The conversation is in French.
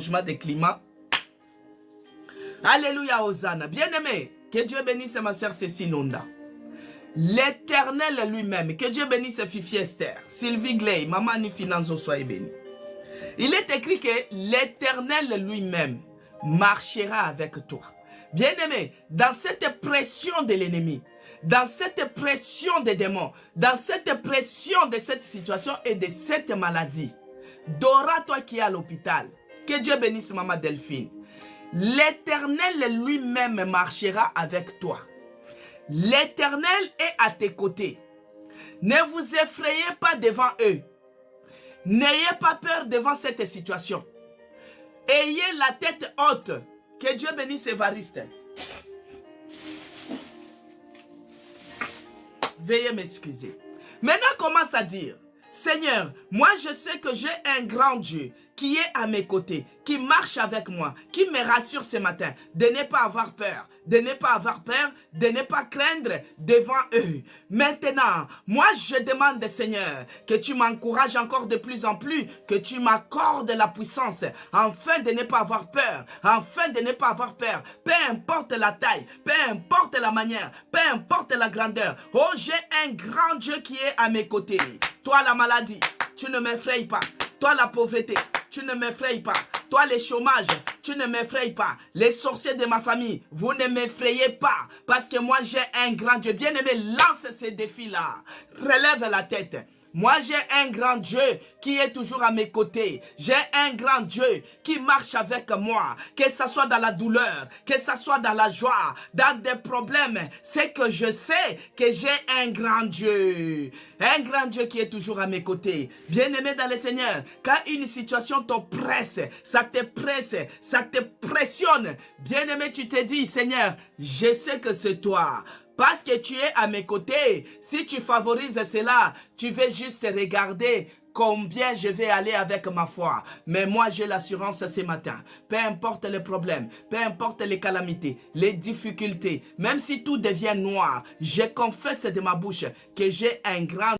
changement de climat. Alléluia, Hosanna. Bien-aimé, que Dieu bénisse ma sœur Cécile Nonda. L'Éternel lui-même, que Dieu bénisse Fifi Esther, Sylvie Gley, Maman Nifinanzo, soyez bénis. Il est écrit que l'Éternel lui-même marchera avec toi. Bien-aimé, dans cette pression de l'ennemi, dans cette pression des démons, dans cette pression de cette situation et de cette maladie, Dora, toi qui es à l'hôpital, que Dieu bénisse Maman Delphine, l'Éternel lui-même marchera avec toi. L'Éternel est à tes côtés. Ne vous effrayez pas devant eux. N'ayez pas peur devant cette situation. Ayez la tête haute. Que Dieu bénisse Évariste. Veuillez m'excuser. Maintenant, commence à dire, Seigneur, moi je sais que j'ai un grand Dieu qui est à mes côtés, qui marche avec moi, qui me rassure ce matin de ne pas avoir peur, de ne pas avoir peur, de ne pas craindre devant eux. Maintenant, moi je demande, Seigneur, que tu m'encourages encore de plus en plus, que tu m'accordes la puissance, afin de ne pas avoir peur, afin de ne pas avoir peur, peu importe la taille, peu importe la manière, peu importe la grandeur. Oh, j'ai un grand Dieu qui est à mes côtés. Toi la maladie, tu ne m'effrayes pas. Toi la pauvreté, tu ne m'effrayes pas. Toi les chômages, tu ne m'effrayes pas. Les sorciers de ma famille, vous ne m'effrayez pas. Parce que moi j'ai un grand Dieu. Bien-aimé, lance ces défis-là. Relève la tête. Moi, j'ai un grand Dieu qui est toujours à mes côtés. J'ai un grand Dieu qui marche avec moi. Que ce soit dans la douleur, que ce soit dans la joie, dans des problèmes. C'est que je sais que j'ai un grand Dieu. Un grand Dieu qui est toujours à mes côtés. Bien-aimé dans le Seigneur, quand une situation t'oppresse, ça te presse, ça te pressionne. Bien-aimé, tu te dis, Seigneur, je sais que c'est toi. Parce que tu es à mes côtés, si tu favorises cela, tu veux juste regarder combien je vais aller avec ma foi. Mais moi, j'ai l'assurance ce matin. Peu importe les problèmes, peu importe les calamités, les difficultés, même si tout devient noir, je confesse de ma bouche que j'ai un grand